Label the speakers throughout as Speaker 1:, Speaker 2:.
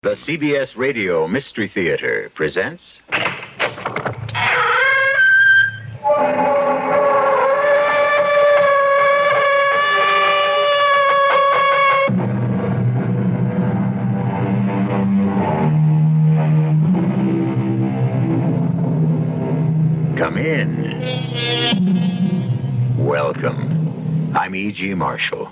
Speaker 1: The CBS Radio Mystery Theater presents... Come in. Welcome. I'm E.G. Marshall.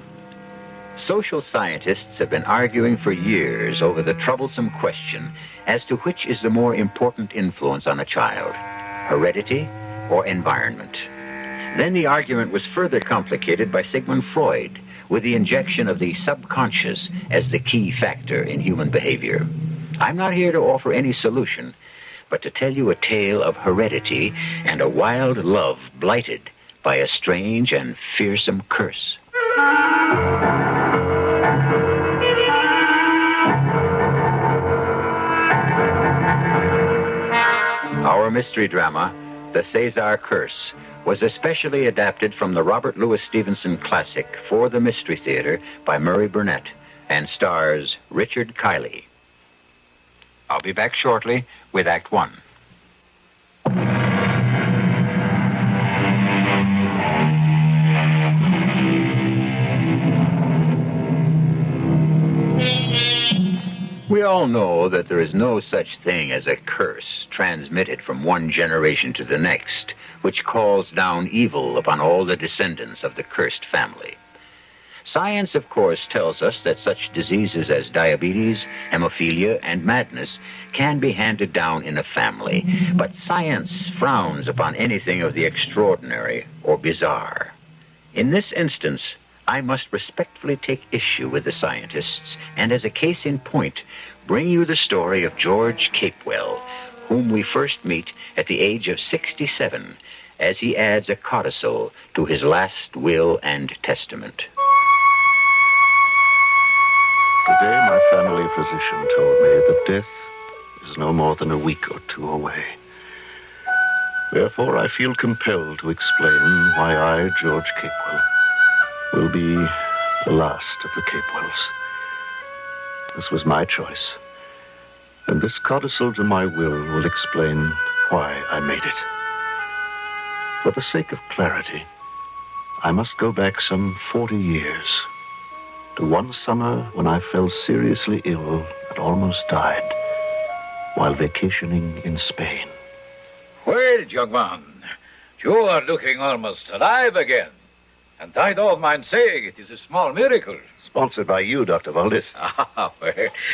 Speaker 1: Social scientists have been arguing for years over the troublesome question as to which is the more important influence on a child, heredity or environment. Then the argument was further complicated by Sigmund Freud with the injection of the subconscious as the key factor in human behavior. I'm not here to offer any solution, but to tell you a tale of heredity and a wild love blighted by a strange and fearsome curse. Our mystery drama, The Cezar Curse, was especially adapted from the Robert Louis Stevenson classic For the Mystery Theater by Murray Burnett and stars Richard Kiley. I'll be back shortly with Act One. We all know that there is no such thing as a curse transmitted from one generation to the next, which calls down evil upon all the descendants of the cursed family. Science, of course, tells us that such diseases as diabetes, hemophilia, and madness can be handed down in a family, but science frowns upon anything of the extraordinary or bizarre. In this instance, I must respectfully take issue with the scientists, and as a case in point, bring you the story of George Capewell, whom we first meet at the age of 67, as he adds a codicil to his last will and testament.
Speaker 2: Today, my family physician told me that death is no more than a week or two away. Therefore, I feel compelled to explain why I, George Capewell, will be the last of the Capewells. This was my choice, and this codicil to my will explain why I made it. For the sake of clarity, I must go back some 40 years, to one summer when I fell seriously ill and almost died while vacationing in Spain.
Speaker 3: Well, young man, you are looking almost alive again. And I don't mind saying it is a small miracle.
Speaker 2: Sponsored by you, Dr. Valdez.
Speaker 3: Well,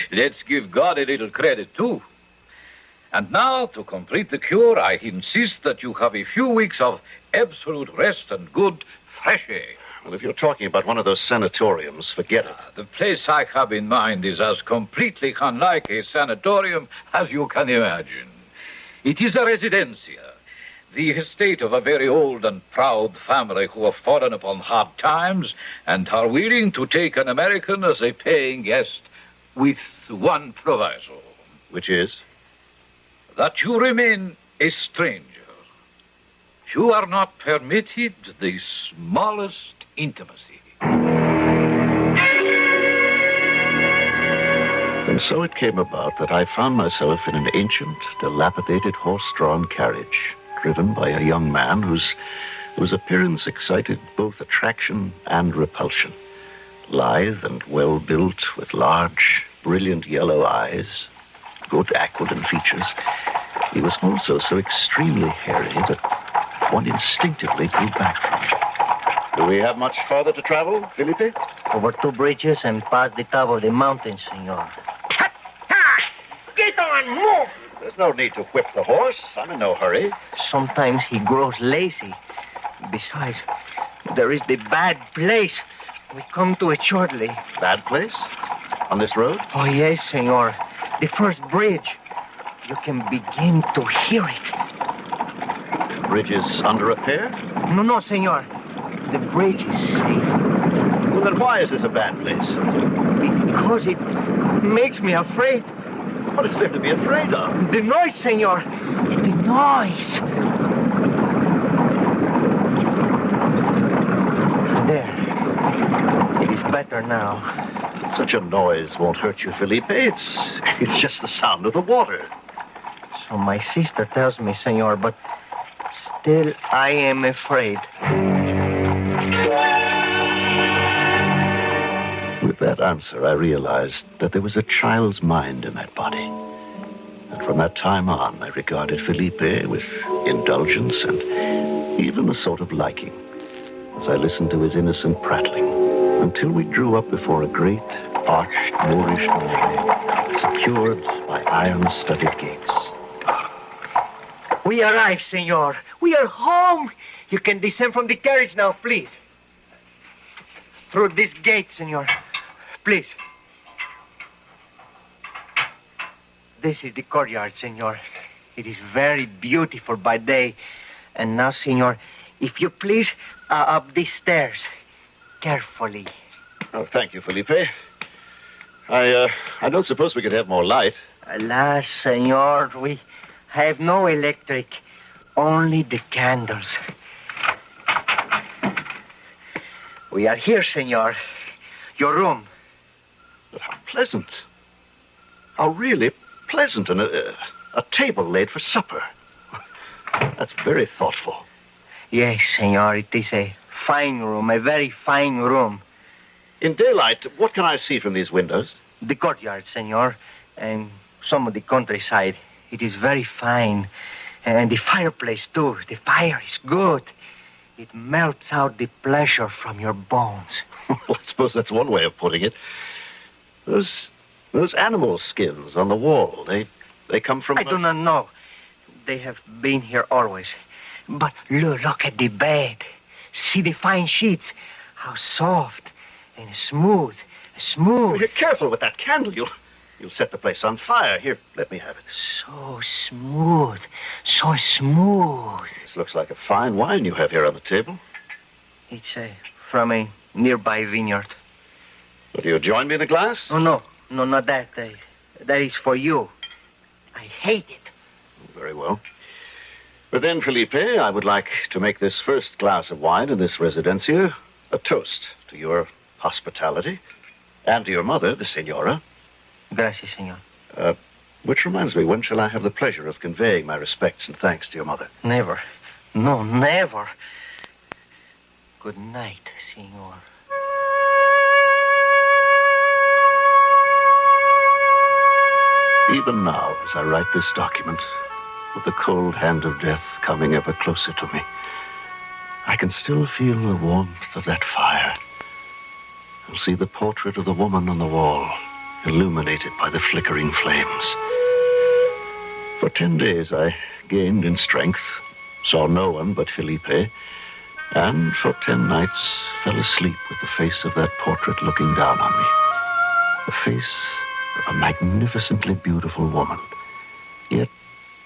Speaker 3: let's give God a little credit, too. And now, to complete the cure, I insist that you have a few weeks of absolute rest and good, fresh air.
Speaker 2: Well, if you're talking about one of those sanatoriums, forget it.
Speaker 3: The place I have in mind is as completely unlike a sanatorium as you can imagine. It is a residencia, the estate of a very old and proud family who have fallen upon hard times and are willing to take an American as a paying guest with one proviso.
Speaker 2: Which is?
Speaker 3: That you remain a stranger. You are not permitted the smallest intimacy.
Speaker 2: And so it came about that I found myself in an ancient, dilapidated horse-drawn carriage, driven by a young man whose appearance excited both attraction and repulsion. Lithe and well-built, with large, brilliant yellow eyes, good aquiline features, he was also so extremely hairy that one instinctively drew back from him. Do we have much farther to travel, Felipe?
Speaker 4: Over 2 bridges and past the top of the mountain, senor.
Speaker 5: Get on, move!
Speaker 2: There's no need to whip the horse. I'm in no hurry.
Speaker 4: Sometimes he grows lazy. Besides, there is the bad place. We come to it shortly.
Speaker 2: Bad place? On this road?
Speaker 4: Oh, yes, senor. The first bridge. You can begin to hear it.
Speaker 2: The bridge is under repair?
Speaker 4: No, senor. The bridge is safe.
Speaker 2: Well, then why is this a bad place?
Speaker 4: Because it makes me afraid.
Speaker 2: What is there to be afraid of?
Speaker 4: The noise, senor. The noise. There. It is better now.
Speaker 2: Such a noise won't hurt you, Felipe. It's just the sound of the water.
Speaker 4: So my sister tells me, senor, but still I am afraid.
Speaker 2: With that answer, I realized that there was a child's mind in that body. And from that time on, I regarded Felipe with indulgence and even a sort of liking, as I listened to his innocent prattling, until we drew up before a great, arched Moorish doorway, secured by iron-studded gates.
Speaker 4: We arrived, senor. We are home. You can descend from the carriage now, please. Through this gate, senor. Please. This is the courtyard, senor. It is very beautiful by day. And now, senor, if you please, up these stairs. Carefully.
Speaker 2: Oh, thank you, Felipe. I don't suppose we could have more light.
Speaker 4: Alas, senor, we have no electric. Only the candles. We are here, senor. Your room.
Speaker 2: But how pleasant. How really pleasant. And a table laid for supper. That's very thoughtful.
Speaker 4: Yes, senor, it is a fine room, a very fine room.
Speaker 2: In daylight, what can I see from these windows?
Speaker 4: The courtyard, senor, and some of the countryside. It is very fine. And the fireplace, too. The fire is good. It melts out the pleasure from your bones.
Speaker 2: Well, I suppose that's one way of putting it. Those animal skins on the wall, they come from...
Speaker 4: I do not know. They have been here always. But look at the bed. See the fine sheets. How soft and smooth.
Speaker 2: Well, you're careful with that candle. You'll set the place on fire. Here, let me have it.
Speaker 4: So smooth. So smooth.
Speaker 2: This looks like a fine wine you have here on the table.
Speaker 4: It's from a nearby vineyard.
Speaker 2: Will you join me in a glass?
Speaker 4: Oh, no, not that. That is for you. I hate it.
Speaker 2: Very well. But then, Felipe, I would like to make this first glass of wine in this residencia a toast to your hospitality and to your mother, the senora.
Speaker 4: Gracias, senor.
Speaker 2: Which reminds me, when shall I have the pleasure of conveying my respects and thanks to your mother?
Speaker 4: Never. No, never. Good night, senor.
Speaker 2: Even now, as I write this document, with the cold hand of death coming ever closer to me, I can still feel the warmth of that fire and see the portrait of the woman on the wall, illuminated by the flickering flames. For 10 days I gained in strength, saw no one but Felipe, and for 10 nights fell asleep with the face of that portrait looking down on me. The face of a magnificently beautiful woman, yet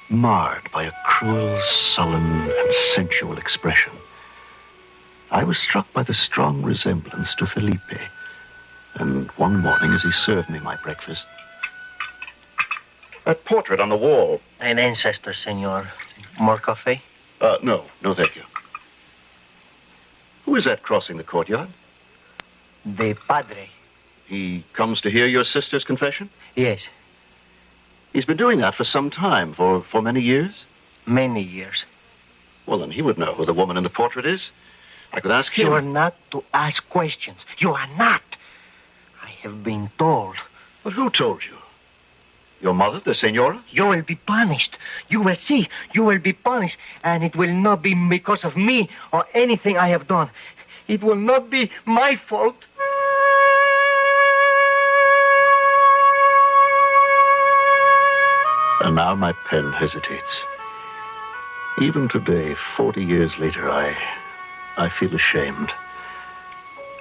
Speaker 2: marred by a cruel, sullen, and sensual expression. I was struck by the strong resemblance to Felipe, and one morning as he served me my breakfast, that portrait on the wall.
Speaker 4: An ancestor, senor. More coffee?
Speaker 2: No, thank you. Who is that crossing the courtyard?
Speaker 4: The padre.
Speaker 2: He comes to hear your sister's confession?
Speaker 4: Yes,
Speaker 2: He's been doing that for some time, for many years?
Speaker 4: many years.
Speaker 2: Well, then he would know who the woman in the portrait is. I could ask him.
Speaker 4: You are not to ask questions. You are not. I have been told.
Speaker 2: But who told you? Your mother, the senora?
Speaker 4: You will be punished. You will see. You will be punished. And it will not be because of me or anything I have done. It will not be my fault.
Speaker 2: And now my pen hesitates. Even today, 40 years later, I feel ashamed.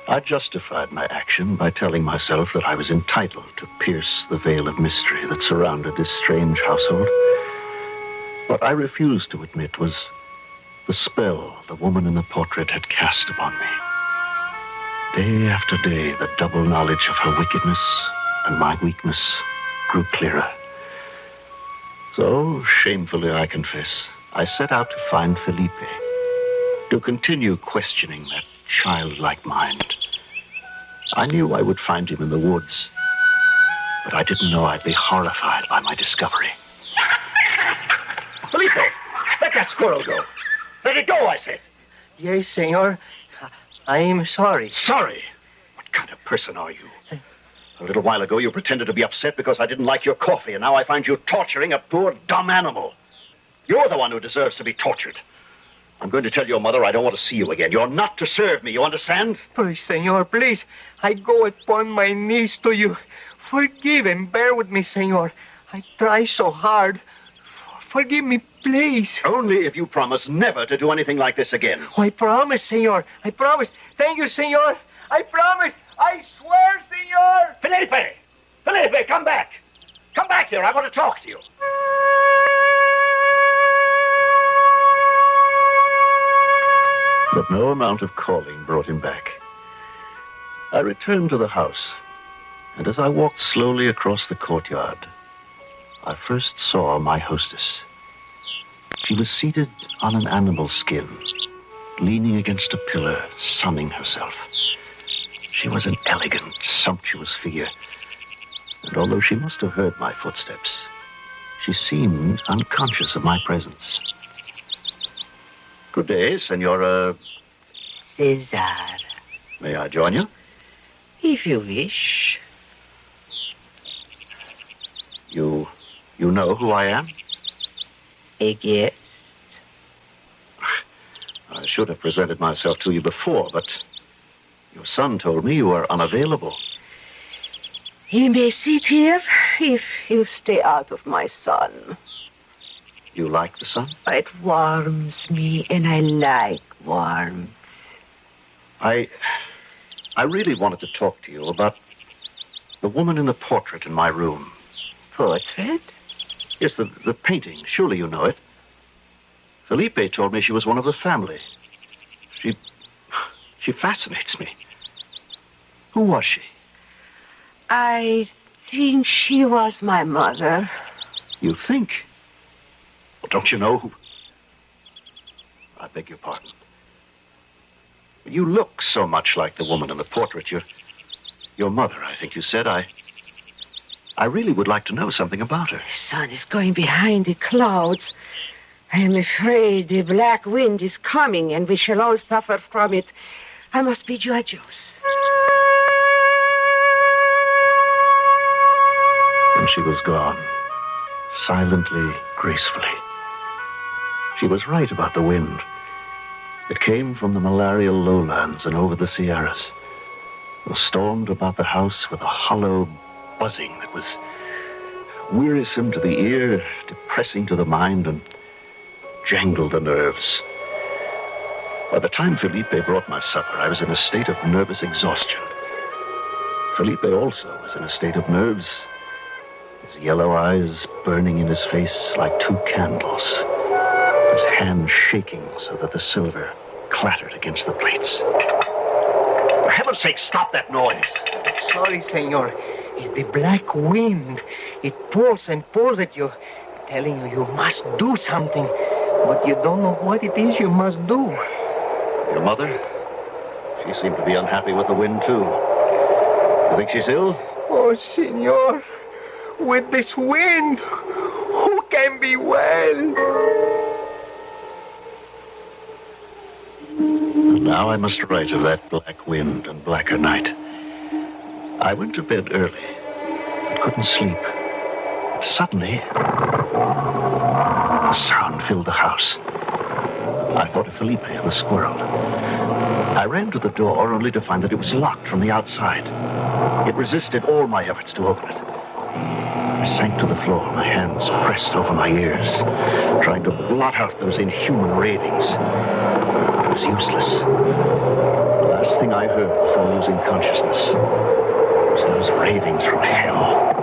Speaker 2: I justified my action by telling myself that I was entitled to pierce the veil of mystery that surrounded this strange household. What I refused to admit was the spell the woman in the portrait had cast upon me. Day after day, the double knowledge of her wickedness and my weakness grew clearer. So, shamefully I confess, I set out to find Felipe, to continue questioning that childlike mind. I knew I would find him in the woods, but I didn't know I'd be horrified by my discovery.
Speaker 5: Felipe, let that squirrel go. Let it go, I said.
Speaker 4: Yes, senor. I am sorry.
Speaker 2: Sorry? What kind of person are you? A little while ago, you pretended to be upset because I didn't like your coffee, and now I find you torturing a poor, dumb animal. You're the one who deserves to be tortured. I'm going to tell your mother I don't want to see you again. You're not to serve me, you understand?
Speaker 4: Please, senor, please. I go upon my knees to you. Forgive and bear with me, senor. I try so hard. Forgive me, please.
Speaker 2: Only if you promise never to do anything like this again.
Speaker 4: Oh, I promise, senor. I promise. Thank you, senor. I promise. I swear, senor.
Speaker 5: Felipe! Felipe, come back. Come back here. I want to talk to you.
Speaker 2: But no amount of calling brought him back. I returned to the house, and as I walked slowly across the courtyard, I first saw my hostess. She was seated on an animal skin, leaning against a pillar, sunning herself. She was an elegant, sumptuous figure, and although she must have heard my footsteps, she seemed unconscious of my presence. Good day, Senora...
Speaker 6: Cezar.
Speaker 2: May I join you?
Speaker 6: If you wish.
Speaker 2: You know who I am?
Speaker 6: A guest.
Speaker 2: I should have presented myself to you before, but your son told me you were unavailable.
Speaker 6: You may sit here if you stay out of my sun.
Speaker 2: You like the sun?
Speaker 6: It warms me, and I like warmth.
Speaker 2: I really wanted to talk to you about the woman in the portrait in my room.
Speaker 6: Portrait?
Speaker 2: Yes, the painting. Surely you know it. Felipe told me she was one of the family. She fascinates me. Who was she?
Speaker 6: I think she was my mother.
Speaker 2: You think? Well, don't you know who... I beg your pardon. You look so much like the woman in the portrait. Your mother, I think you said. I really would like to know something about her.
Speaker 6: The sun is going behind the clouds. I am afraid the black wind is coming, and we shall all suffer from it. I must bid you adios.
Speaker 2: And she was gone, silently, gracefully. She was right about the wind. It came from the malarial lowlands and over the Sierras. It stormed about the house with a hollow buzzing that was wearisome to the ear, depressing to the mind, and jangled the nerves. By the time Felipe brought my supper, I was in a state of nervous exhaustion. Felipe also was in a state of nerves, his yellow eyes burning in his face like two candles, his hand shaking so that the silver clattered against the plates. For heaven's sake, stop that noise.
Speaker 4: Sorry, senor. It's the black wind. It pulls and pulls at you, telling you must do something, but you don't know what it is you must do.
Speaker 2: Your mother? She seemed to be unhappy with the wind, too. You think she's ill?
Speaker 4: Oh, senor, with this wind, who can be well?
Speaker 2: And now I must write of that black wind and blacker night. I went to bed early, but couldn't sleep. And suddenly, a sound filled the house. I thought of Felipe and the squirrel. I ran to the door only to find that it was locked from the outside. It resisted all my efforts to open it. I sank to the floor, my hands pressed over my ears, trying to blot out those inhuman ravings. It was useless. The last thing I heard before losing consciousness was those ravings from hell.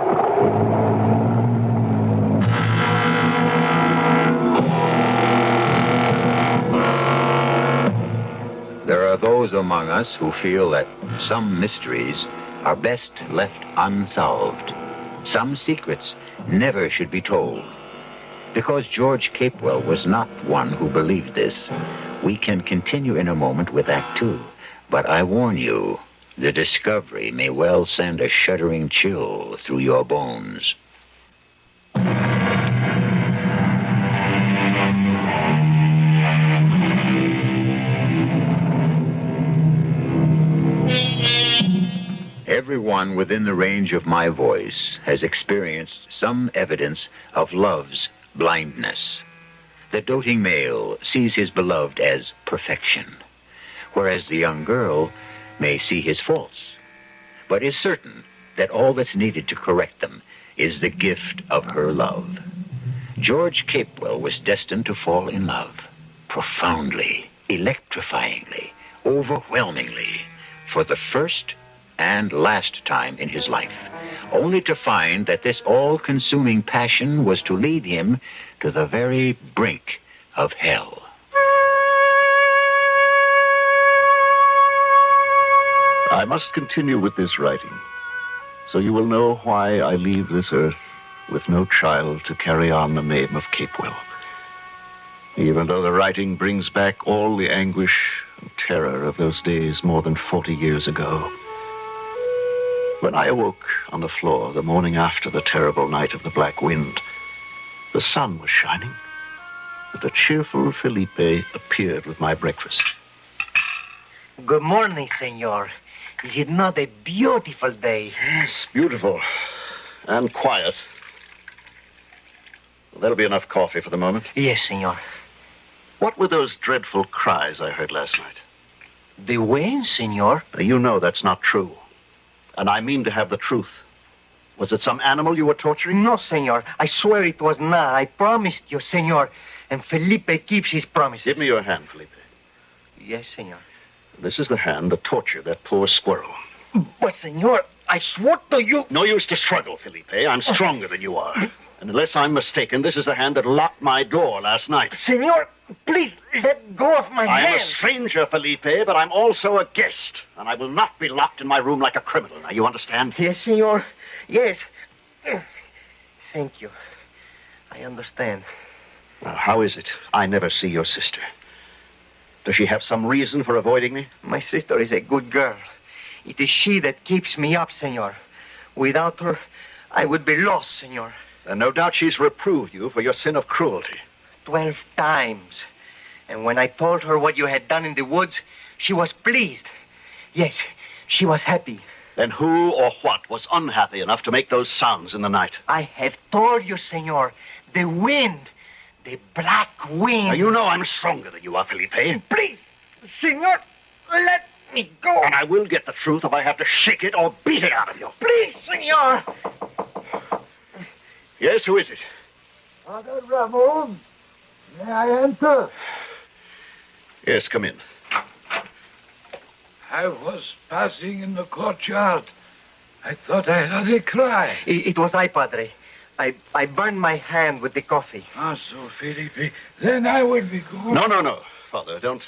Speaker 1: There are those among us who feel that some mysteries are best left unsolved. Some secrets never should be told. Because George Capewell was not one who believed this, we can continue in a moment with Act Two. But I warn you, The discovery may well send a shuddering chill through your bones. Everyone within the range of my voice has experienced some evidence of love's blindness. The doting male sees his beloved as perfection, whereas the young girl may see his faults, but is certain that all that's needed to correct them is the gift of her love. George Capewell was destined to fall in love, profoundly, electrifyingly, overwhelmingly, for the first and last time in his life, only to find that this all-consuming passion was to lead him to the very brink of hell.
Speaker 2: I must continue with this writing, so you will know why I leave this earth with no child to carry on the name of Capewell. Even though the writing brings back all the anguish and terror of those days more than 40 years ago. When I awoke on the floor the morning after the terrible night of the Black Wind, the sun was shining, and a cheerful Felipe appeared with my breakfast.
Speaker 4: Good morning, senor. Is it not a beautiful day?
Speaker 2: Yes, beautiful. And quiet. That'll be enough coffee for the moment.
Speaker 4: Yes, senor.
Speaker 2: What were those dreadful cries I heard last night?
Speaker 4: The when, senor?
Speaker 2: You know that's not true. And I mean to have the truth. Was it some animal you were torturing?
Speaker 4: No, senor. I swear it was not. I promised you, senor. And Felipe keeps his promises.
Speaker 2: Give me your hand, Felipe.
Speaker 4: Yes, senor.
Speaker 2: This is the hand that tortured that poor squirrel.
Speaker 4: But, senor, I swore to you...
Speaker 2: No use to struggle, Felipe. I'm stronger than you are. And unless I'm mistaken, this is the hand that locked my door last night.
Speaker 4: Senor, please, let go of my hand.
Speaker 2: I'm a stranger, Felipe, but I'm also a guest. And I will not be locked in my room like a criminal. Now, you understand?
Speaker 4: Yes, senor. Yes. Thank you. I understand.
Speaker 2: Now, how is it I never see your sister? Does she have some reason for avoiding me?
Speaker 4: My sister is a good girl. It is she that keeps me up, senor. Without her, I would be lost, senor.
Speaker 2: And no doubt she's reproved you for your sin of cruelty.
Speaker 4: 12 times. And when I told her what you had done in the woods, she was pleased. Yes, she was happy.
Speaker 2: Then who or what was unhappy enough to make those sounds in the night?
Speaker 4: I have told you, senor. The wind. The black wind.
Speaker 2: Now, you know I'm stronger than you are, Felipe.
Speaker 4: Please, senor, let me go.
Speaker 2: And I will get the truth if I have to shake it or beat it out of you.
Speaker 4: Please, senor.
Speaker 2: Yes, who is it?
Speaker 3: Father Ramon, may I enter?
Speaker 2: Yes, come in.
Speaker 3: I was passing in the courtyard. I thought I heard a cry.
Speaker 4: It was I, Padre. I burned my hand with the coffee.
Speaker 3: Ah, so, Felipe, then I will be going.
Speaker 2: No, Father, don't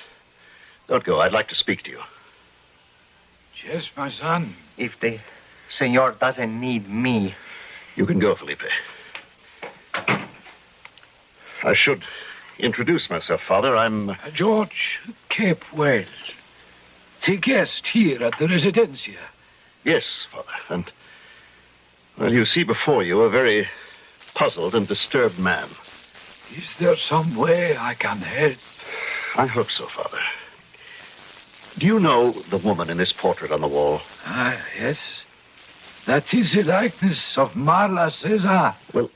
Speaker 2: go. I'd like to speak to you.
Speaker 3: Yes, my son.
Speaker 4: If the senor doesn't need me...
Speaker 2: You can go, Felipe. I should introduce myself, Father. I'm...
Speaker 3: George Capewell, the guest here at the Residencia.
Speaker 2: Yes, Father, and... Well, you see before you a very puzzled and disturbed man.
Speaker 3: Is there some way I can help?
Speaker 2: I hope so, Father. Do you know the woman in this portrait on the wall?
Speaker 3: Ah, yes. That is the likeness of Marla Cezar.
Speaker 2: Well,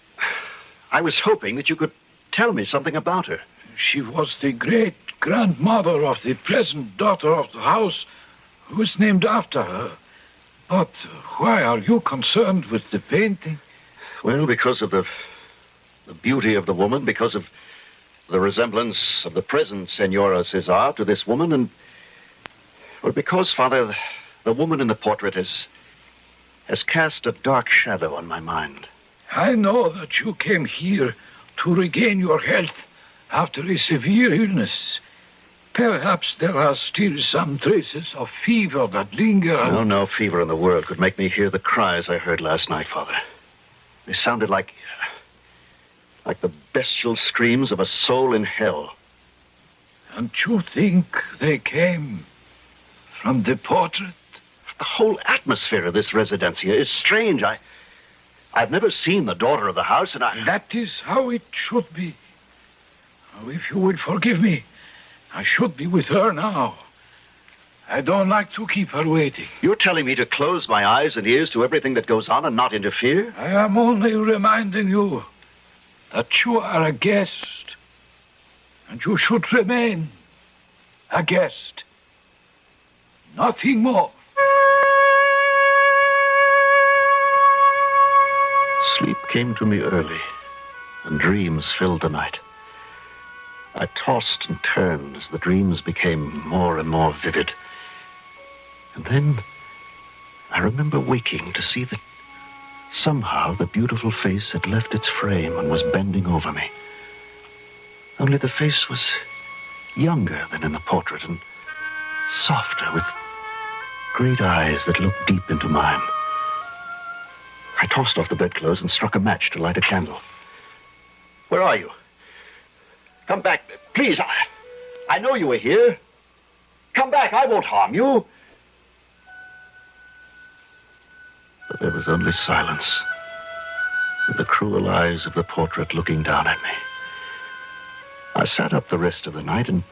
Speaker 2: I was hoping that you could tell me something about her.
Speaker 3: She was the great-grandmother of the present daughter of the house, who was named after her. But why are you concerned with the painting?
Speaker 2: Well, because of the beauty of the woman, because of the resemblance of the present Senora Cezar to this woman, and... Well, because, Father, the woman in the portrait has cast a dark shadow on my mind.
Speaker 3: I know that you came here to regain your health after a severe illness. Perhaps there are still some traces of fever that linger.
Speaker 2: No fever in the world could make me hear the cries I heard last night, Father. They sounded like the bestial screams of a soul in hell.
Speaker 3: And you think they came from the portrait?
Speaker 2: The whole atmosphere of this residencia is strange. I've never seen the daughter of the house, and
Speaker 3: That is how it should be. Now, if you would forgive me, I should be with her now. I don't like to keep her waiting.
Speaker 2: You're telling me to close my eyes and ears to everything that goes on and not interfere?
Speaker 3: I am only reminding you that you are a guest, and you should remain a guest. Nothing more.
Speaker 2: Sleep came to me early, and dreams filled the night. I tossed and turned as the dreams became more and more vivid. And then I remember waking to see that somehow the beautiful face had left its frame and was bending over me. Only the face was younger than in the portrait and softer, with great eyes that looked deep into mine. I tossed off the bedclothes and struck a match to light a candle. Where are you? Come back, please. I know you were here. Come back, I won't harm you. But there was only silence, and the cruel eyes of the portrait looking down at me. I sat up the rest of the night, and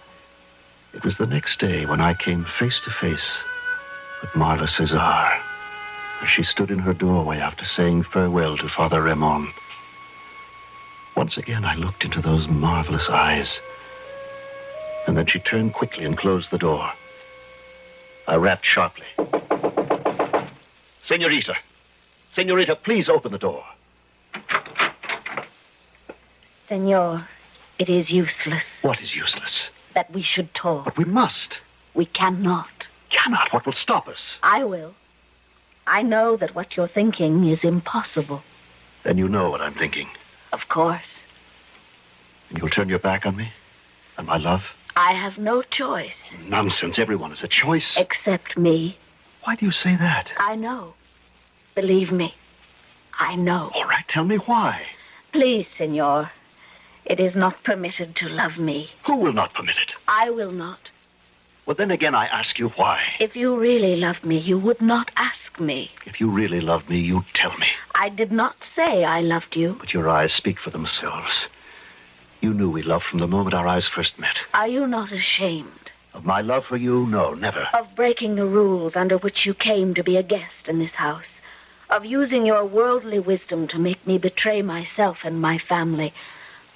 Speaker 2: it was the next day when I came face to face with Marla Cezar, as she stood in her doorway after saying farewell to Father Ramon. Once again, I looked into those marvelous eyes, and then she turned quickly and closed the door. I rapped sharply. Senorita, please open the door.
Speaker 7: Senor, it is useless.
Speaker 2: What is useless?
Speaker 7: That we should talk.
Speaker 2: But we must.
Speaker 7: We cannot.
Speaker 2: Cannot? What will stop us?
Speaker 7: I will. I know that what you're thinking is impossible.
Speaker 2: Then you know what I'm thinking.
Speaker 7: Of course.
Speaker 2: And you'll turn your back on me? And my love?
Speaker 7: I have no choice.
Speaker 2: Nonsense. Everyone has a choice.
Speaker 7: Except me.
Speaker 2: Why do you say that?
Speaker 7: I know. Believe me. I know.
Speaker 2: All right, tell me why.
Speaker 7: Please, senor. It is not permitted to love me.
Speaker 2: Who will not permit it?
Speaker 7: I will not.
Speaker 2: Well, then again, I ask you why.
Speaker 7: If you really loved me, you would not ask me.
Speaker 2: If you really loved me, you'd tell me.
Speaker 7: I did not say I loved you.
Speaker 2: But your eyes speak for themselves. You knew we loved from the moment our eyes first met.
Speaker 7: Are you not ashamed?
Speaker 2: Of my love for you? No, never.
Speaker 7: Of breaking the rules under which you came to be a guest in this house? Of using your worldly wisdom to make me betray myself and my family?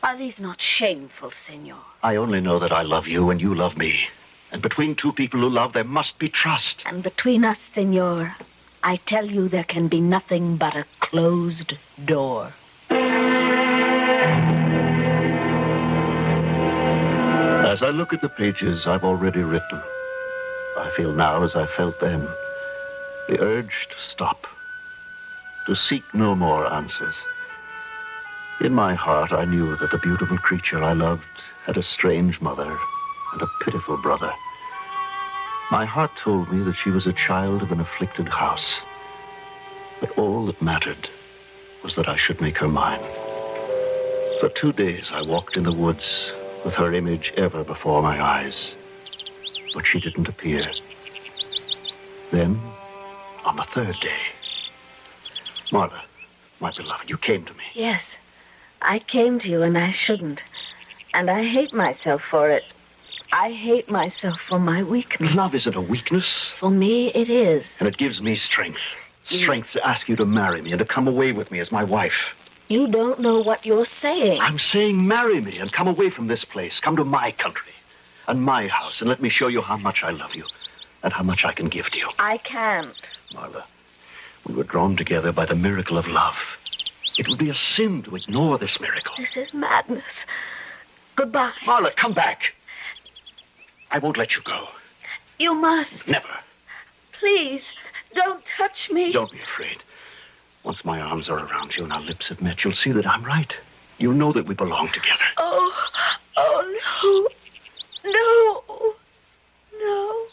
Speaker 7: Are these not shameful, senor?
Speaker 2: I only know that I love you and you love me. And between two people who love, there must be trust.
Speaker 7: And between us, senor, I tell you there can be nothing but a closed door.
Speaker 2: As I look at the pages I've already written, I feel now as I felt then, the urge to stop, to seek no more answers. In my heart, I knew that the beautiful creature I loved had a strange mother and a pitiful brother. My heart told me that she was a child of an afflicted house. But all that mattered was that I should make her mine. For 2 days I walked in the woods with her image ever before my eyes. But she didn't appear. Then, on the 3rd day, Marla, my beloved, you came to me.
Speaker 7: Yes, I came to you and I shouldn't. And I hate myself for it. I hate myself for my weakness.
Speaker 2: Love isn't a weakness.
Speaker 7: For me, it is.
Speaker 2: And it gives me strength. Strength to ask you to marry me and to come away with me as my wife.
Speaker 7: You don't know what you're saying.
Speaker 2: I'm saying marry me and come away from this place. Come to my country and my house and let me show you how much I love you and how much I can give to you.
Speaker 7: I can't.
Speaker 2: Marla, we were drawn together by the miracle of love. It would be a sin to ignore this miracle.
Speaker 7: This is madness. Goodbye.
Speaker 2: Marla, come back. I won't let you go.
Speaker 7: You must.
Speaker 2: Never.
Speaker 7: Please, don't touch me.
Speaker 2: Don't be afraid. Once my arms are around you and our lips have met, you'll see that I'm right. You'll know that we belong together.
Speaker 7: Oh, no. No.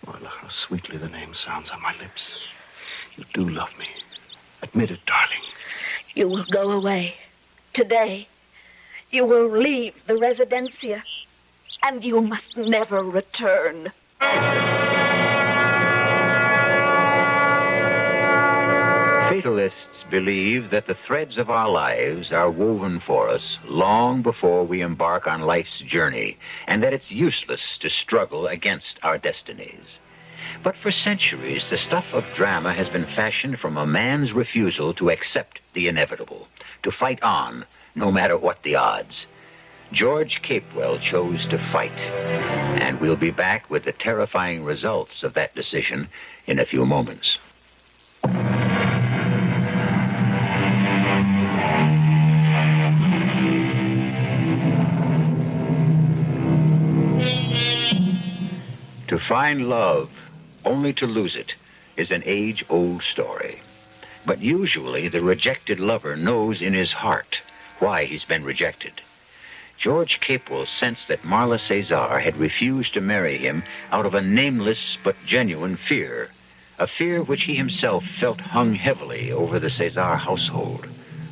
Speaker 2: Marla, how sweetly the name sounds on my lips. You do love me. Admit it, darling.
Speaker 7: You will go away. Today. You will leave the residencia. and you must never return.
Speaker 1: Fatalists believe that the threads of our lives are woven for us long before we embark on life's journey, and that it's useless to struggle against our destinies. But for centuries, the stuff of drama has been fashioned from a man's refusal to accept the inevitable, to fight on, no matter what the odds. George Capewell chose to fight, and we'll be back with the terrifying results of that decision in a few moments. To find love, only to lose it, is an age-old story. But usually the rejected lover knows in his heart why he's been rejected. George Capewell sensed that Marla Cezar had refused to marry him out of a nameless but genuine fear, a fear which he himself felt hung heavily over the Cezar household.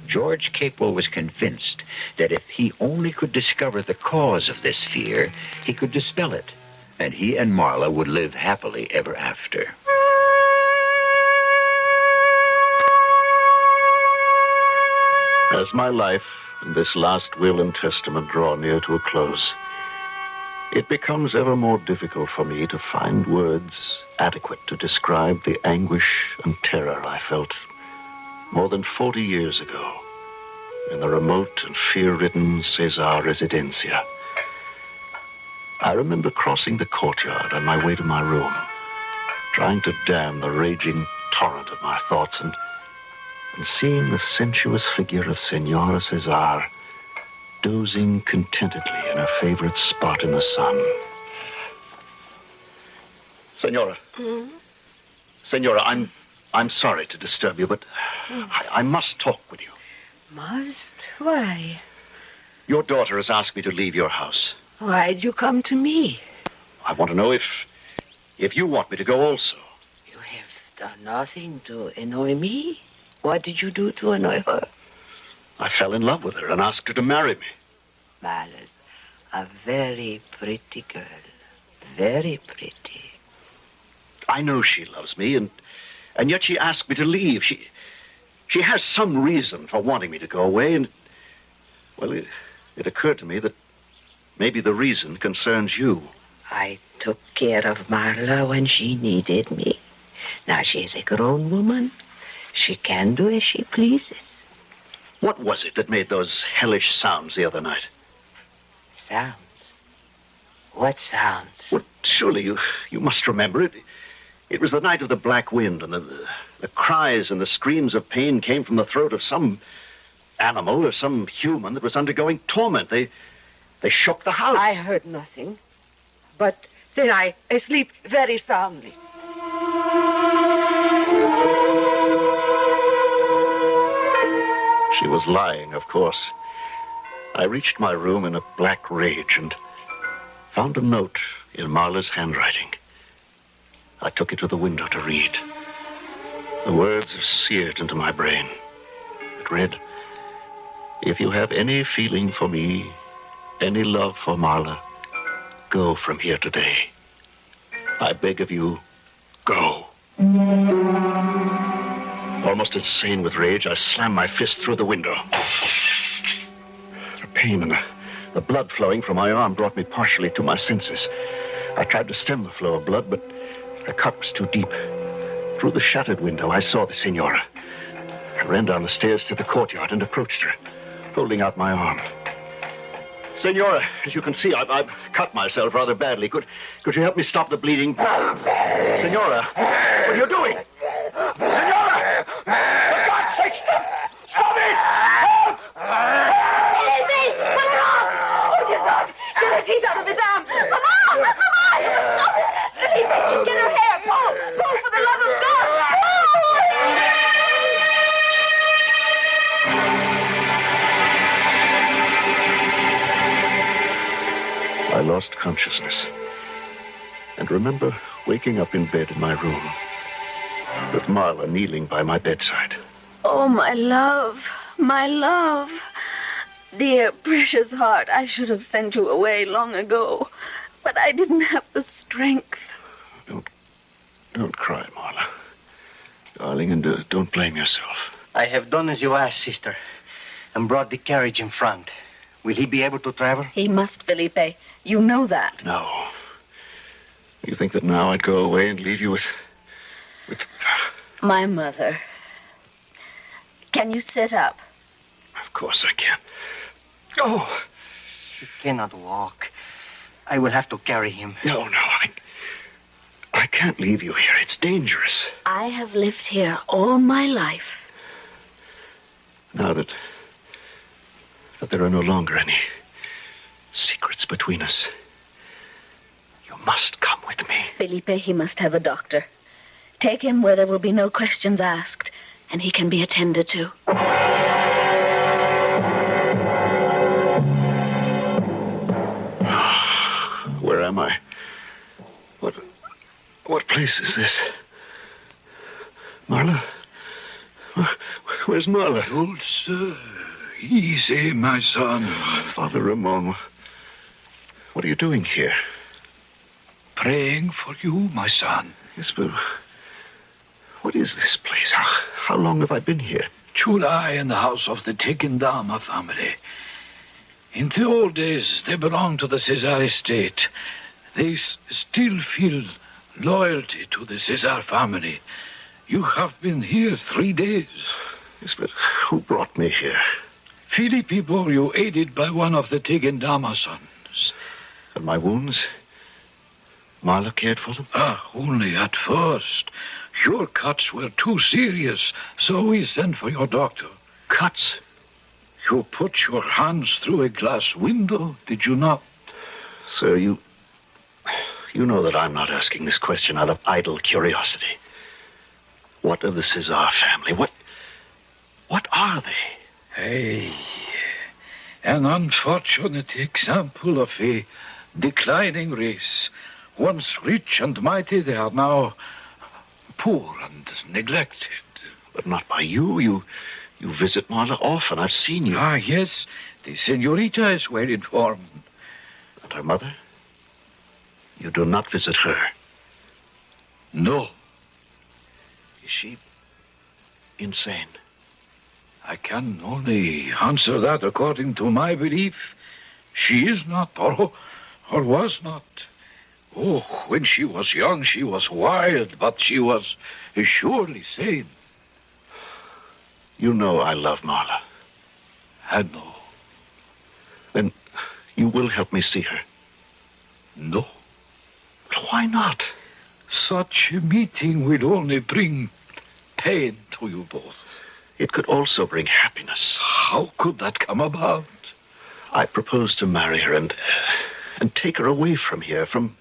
Speaker 1: George Capewell was convinced that if he only could discover the cause of this fear, he could dispel it, and he and Marla would live happily ever after.
Speaker 2: As my life and this last will and testament draw near to a close, it becomes ever more difficult for me to find words adequate to describe the anguish and terror I felt more than 40 years ago in the remote and fear-ridden Cezar Residencia. I remember crossing the courtyard on my way to my room, trying to dam the raging torrent of my thoughts, and seeing the sensuous figure of Senora Cezar dozing contentedly in her favorite spot in the sun. Senora. Senora, I'm sorry to disturb you, but I must talk with you.
Speaker 6: Must? Why?
Speaker 2: Your daughter has asked me to leave your house.
Speaker 6: Why'd you come to me?
Speaker 2: I want to know if you want me to go also.
Speaker 6: You have done nothing to annoy me. What did you do to annoy her?
Speaker 2: I fell in love with her and asked her to marry me.
Speaker 6: Malice, a very pretty girl. Very pretty.
Speaker 2: I know she loves me, and yet she asked me to leave. She has some reason for wanting me to go away, and, well, it occurred to me that maybe the reason concerns you.
Speaker 6: I took care of Marla when she needed me. Now she's a grown woman. She can do as she pleases.
Speaker 2: What was it that made those hellish sounds the other night?
Speaker 6: Sounds? What sounds?
Speaker 2: Well, surely you must remember it. It was the night of the black wind, and the cries and the screams of pain came from the throat of some animal or some human that was undergoing torment. They shook the house.
Speaker 6: I heard nothing. But then I sleep very soundly.
Speaker 2: She was lying, of course. I reached my room in a black rage and found a note in Marla's handwriting. I took it to the window to read. The words are seared into my brain. It read, "If you have any feeling for me, any love for Marla, go from here today. I beg of you, go." Almost insane with rage, I slammed my fist through the window. The pain and the blood flowing from my arm brought me partially to my senses. I tried to stem the flow of blood, but the cut was too deep. Through the shattered window, I saw the Senora. I ran down the stairs to the courtyard and approached her, holding out my arm. Senora, as you can see, I've cut myself rather badly. Could you help me stop the bleeding? Senora, what are you doing? Senora! For God's sake, stop it! Help!
Speaker 7: Let me! Put it off! Oh, dear God! Get her teeth out of his arm! Mama! Mama! You must stop it! Please, get her hair! Pull! Pull, for the love of God!
Speaker 2: I lost consciousness and remember waking up in bed in my room with Marla kneeling by my bedside.
Speaker 7: Oh, my love, my love. Dear, precious heart, I should have sent you away long ago. But I didn't have the strength.
Speaker 2: Don't cry, Marla. Darling, and don't blame yourself.
Speaker 4: I have done as you asked, sister, and brought the carriage in front. Will he be able to travel?
Speaker 7: He must, Felipe. You know that.
Speaker 2: No. You think that now I'd go away and leave you with...
Speaker 7: My mother. Can you sit up?
Speaker 2: Of course I can. Oh!
Speaker 4: He cannot walk. I will have to carry him.
Speaker 2: No, I can't leave you here. It's dangerous.
Speaker 7: I have lived here all my life.
Speaker 2: Now that there are no longer any secrets between us, you must come with me.
Speaker 7: Felipe, he must have a doctor. Take him where there will be no questions asked, and he can be attended to.
Speaker 2: Where am I? What place is this? Marla? Where's Marla?
Speaker 3: Old sir, easy, my son.
Speaker 2: Father Ramon, what are you doing here?
Speaker 3: Praying for you, my son.
Speaker 2: Yes, but what is this place? How long have I been here?
Speaker 3: July in the house of the Tequendama family. In the old days, they belonged to the Cezar estate. They still feel loyalty to the Cezar family. You have been here 3 days.
Speaker 2: Yes, but who brought me here?
Speaker 3: Felipe bore you, aided by one of the Tequendama sons.
Speaker 2: And my wounds? Marla cared for them?
Speaker 3: Only at first. Your cuts were too serious, so we sent for your doctor.
Speaker 2: Cuts?
Speaker 3: You put your hands through a glass window, did you not?
Speaker 2: Sir, you know that I'm not asking this question out of idle curiosity. What of the Cezar family? What are they?
Speaker 3: Hey, an unfortunate example of a declining race. Once rich and mighty, they are now poor and neglected.
Speaker 2: But not by you. You visit Marla often. I've seen you.
Speaker 3: Yes. The senorita is well informed.
Speaker 2: And her mother? You do not visit her?
Speaker 3: No.
Speaker 2: Is she insane?
Speaker 3: I can only answer that according to my belief. She is not, or was not. Oh, when she was young, she was wild, but she was surely sane.
Speaker 2: You know I love Marla.
Speaker 3: I know.
Speaker 2: Then you will help me see her?
Speaker 3: No.
Speaker 2: But why not?
Speaker 3: Such a meeting will only bring pain to you both.
Speaker 2: It could also bring happiness.
Speaker 3: How could that come about?
Speaker 2: I propose to marry her and take her away from here, from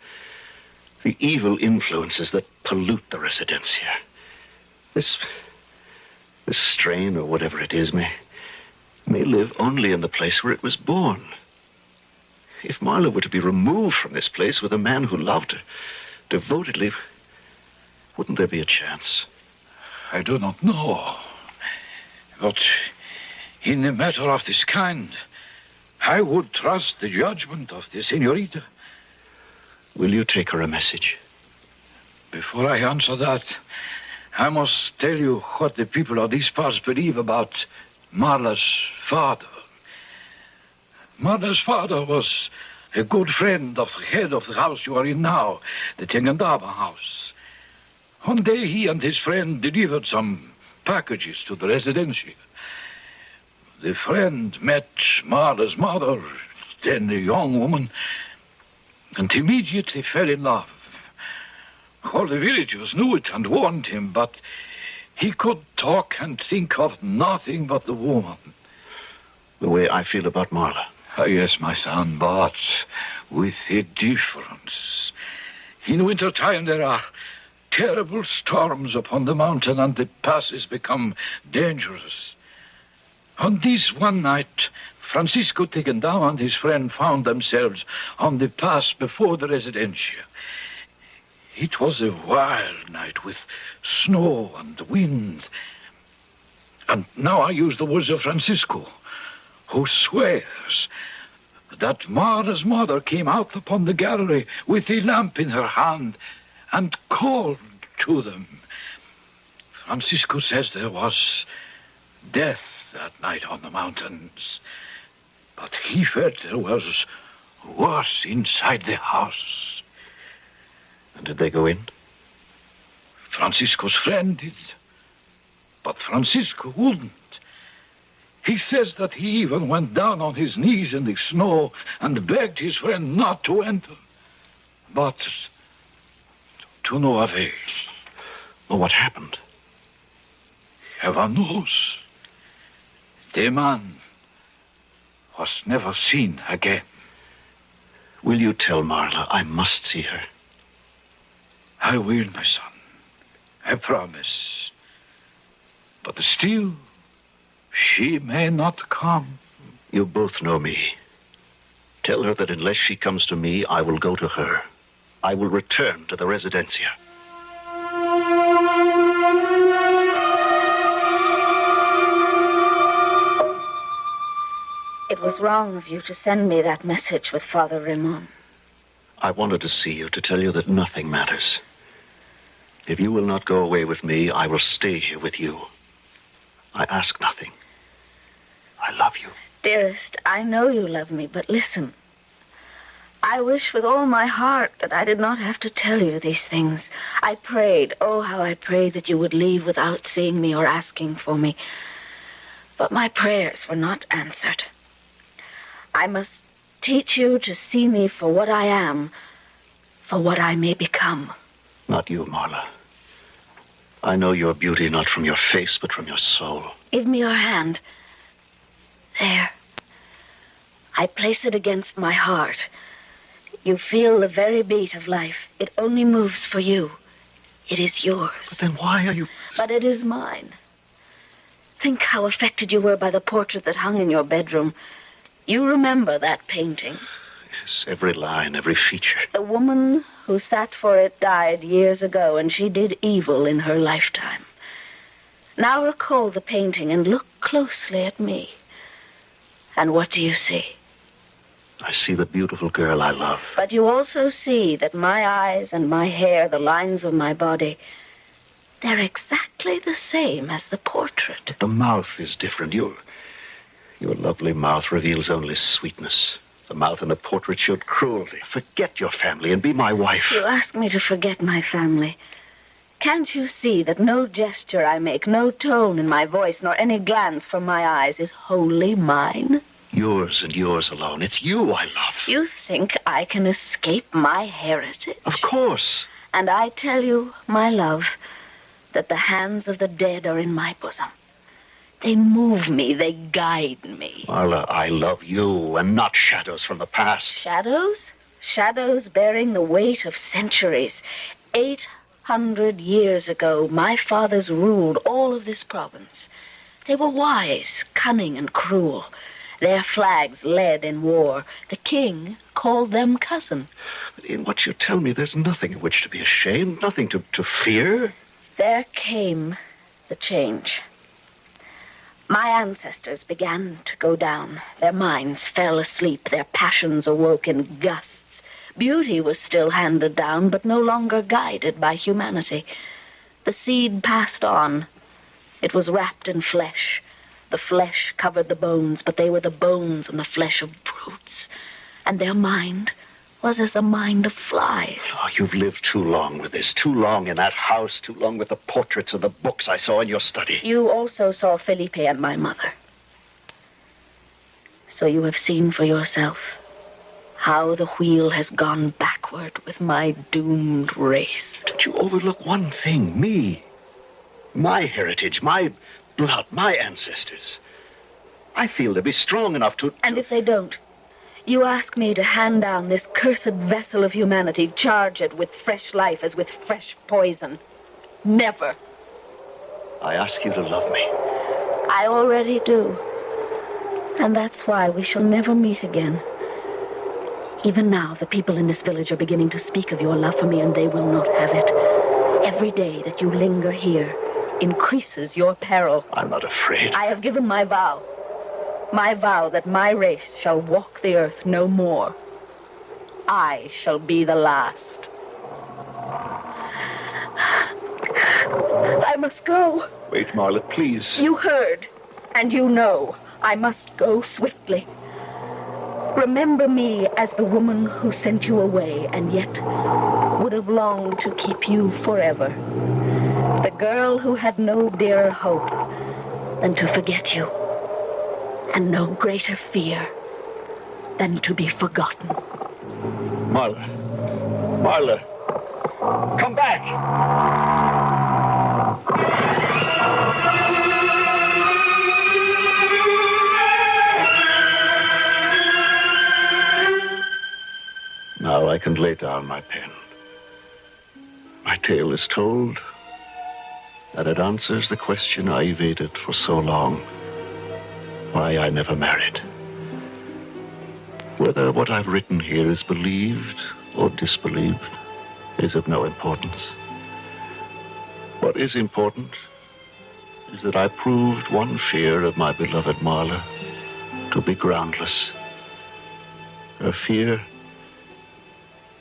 Speaker 2: the evil influences that pollute the residencia. This strain, or whatever it is, may live only in the place where it was born. If Marla were to be removed from this place with a man who loved her devotedly, wouldn't there be a chance?
Speaker 3: I do not know. But in a matter of this kind, I would trust the judgment of the senorita.
Speaker 2: Will you take her a message?
Speaker 3: Before I answer that, I must tell you what the people of these parts believe about Marla's father. Marla's father was a good friend of the head of the house you are in now, the Tequendama house. One day he and his friend delivered some packages to the residencia. The friend met Marla's mother, then a young woman, and immediately fell in love. All the villagers knew it and warned him, but he could talk and think of nothing but the woman.
Speaker 2: The way I feel about Marla.
Speaker 3: Yes, my son, but with a difference. In wintertime there are terrible storms upon the mountain, and the passes become dangerous. On this one night, Francisco Tequendama and his friend found themselves on the pass before the residencia. It was a wild night with snow and wind. And now I use the words of Francisco. who swears that Mara's mother came out upon the gallery with the lamp in her hand and called to them. Francisco says there was death that night on the mountains, but he felt there was worse inside the house.
Speaker 2: And did they go in?
Speaker 3: Francisco's friend did, but Francisco wouldn't. He says that he even went down on his knees in the snow and begged his friend not to enter. But to no avail.
Speaker 2: Well, what happened?
Speaker 3: Heaven knows. The man was never seen again.
Speaker 2: Will you tell Marla I must see her?
Speaker 3: I will, my son. I promise. But still, she may not come.
Speaker 2: You both know me. Tell her that unless she comes to me, I will go to her. I will return to the Residencia.
Speaker 7: It was wrong of you to send me that message with Father Ramon.
Speaker 2: I wanted to see you to tell you that nothing matters. If you will not go away with me, I will stay here with you. I ask nothing. I love you.
Speaker 7: Dearest, I know you love me, but listen. I wish with all my heart that I did not have to tell you these things. I prayed, oh, how I prayed that you would leave without seeing me or asking for me. But my prayers were not answered. I must teach you to see me for what I am, for what I may become.
Speaker 2: Not you, Marla. I know your beauty not from your face, but from your soul.
Speaker 7: Give me your hand. There. I place it against my heart. You feel the very beat of life. It only moves for you. It is yours.
Speaker 2: But then why are you...
Speaker 7: But it is mine. Think how affected you were by the portrait that hung in your bedroom. You remember that painting.
Speaker 2: Yes, every line, every feature.
Speaker 7: The woman who sat for it died years ago, and she did evil in her lifetime. Now recall the painting and look closely at me. And what do you see?
Speaker 2: I see the beautiful girl I love.
Speaker 7: But you also see that my eyes and my hair, the lines of my body, they're exactly the same as the portrait.
Speaker 2: But the mouth is different. Your lovely mouth reveals only sweetness. The mouth in the portrait showed cruelty. Forget your family and be my wife.
Speaker 7: You ask me to forget my family. Can't you see that no gesture I make, no tone in my voice, nor any glance from my eyes is wholly mine?
Speaker 2: Yours and yours alone. It's you I love.
Speaker 7: You think I can escape my heritage?
Speaker 2: Of course.
Speaker 7: And I tell you, my love, that the hands of the dead are in my bosom. They move me, they guide me.
Speaker 2: Marla, I love you and not shadows from the past.
Speaker 7: Shadows? Shadows bearing the weight of centuries. 800 years ago, my fathers ruled all of this province. They were wise, cunning, and cruel. Their flags led in war. The king called them cousin.
Speaker 2: But in what you tell me, there's nothing of which to be ashamed, nothing to fear.
Speaker 7: There came the change. My ancestors began to go down. Their minds fell asleep. Their passions awoke in gusts. Beauty was still handed down, but no longer guided by humanity. The seed passed on. It was wrapped in flesh. The flesh covered the bones, but they were the bones and the flesh of brutes. And their mind was as the mind of flies.
Speaker 2: Oh, you've lived too long with this, too long in that house, too long with the portraits and the books I saw in your study.
Speaker 7: You also saw Felipe and my mother. So you have seen for yourself how the wheel has gone backward with my doomed race.
Speaker 2: Don't you overlook one thing, me. My heritage, my blood, my ancestors. I feel to be strong enough to...
Speaker 7: And if they don't? You ask me to hand down this cursed vessel of humanity, charge it with fresh life as with fresh poison. Never.
Speaker 2: I ask you to love me.
Speaker 7: I already do. And that's why we shall never meet again. Even now, the people in this village are beginning to speak of your love for me, and they will not have it. Every day that you linger here increases your peril.
Speaker 2: I'm not afraid.
Speaker 7: I have given my vow. My vow that my race shall walk the earth no more. I shall be the last. I must go.
Speaker 2: Wait, Marla, please.
Speaker 7: You heard, and you know. I must go swiftly. Remember me as the woman who sent you away and yet would have longed to keep you forever. The girl who had no dearer hope than to forget you, and no greater fear than to be forgotten.
Speaker 2: Marla. Marla.
Speaker 5: Come back!
Speaker 2: Now I can lay down my pen. My tale is told, and it answers the question I evaded for so long. Why I never married. Whether what I've written here is believed or disbelieved is of no importance. What is important is that I proved one fear of my beloved Marla to be groundless. Her fear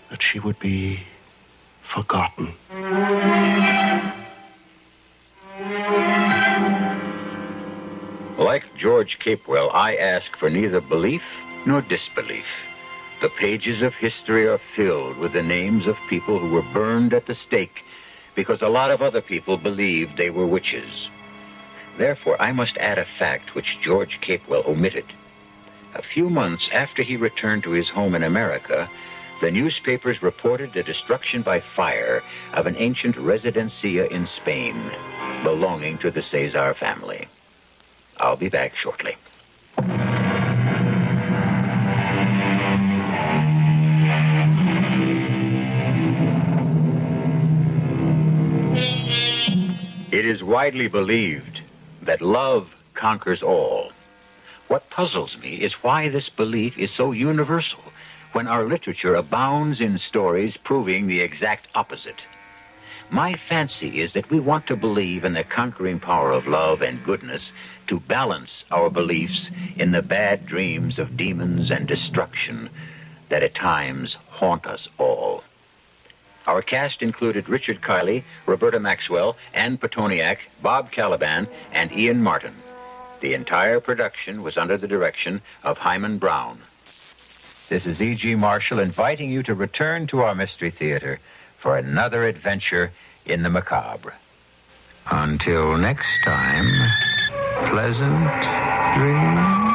Speaker 2: that she would be forgotten.
Speaker 1: Like George Capewell, I ask for neither belief nor disbelief. The pages of history are filled with the names of people who were burned at the stake because a lot of other people believed they were witches. Therefore, I must add a fact which George Capewell omitted. A few months after he returned to his home in America, the newspapers reported the destruction by fire of an ancient residencia in Spain belonging to the Cezar family. I'll be back shortly. It is widely believed that love conquers all. What puzzles me is why this belief is so universal when our literature abounds in stories proving the exact opposite. My fancy is that we want to believe in the conquering power of love and goodness to balance our beliefs in the bad dreams of demons and destruction that at times haunt us all. Our cast included Richard Kiley, Roberta Maxwell, Ann Petoniak, Bob Caliban, and Ian Martin. The entire production was under the direction of Hyman Brown. This is E.G. Marshall inviting you to return to our Mystery Theater for another adventure in the macabre. Until next time, pleasant dreams.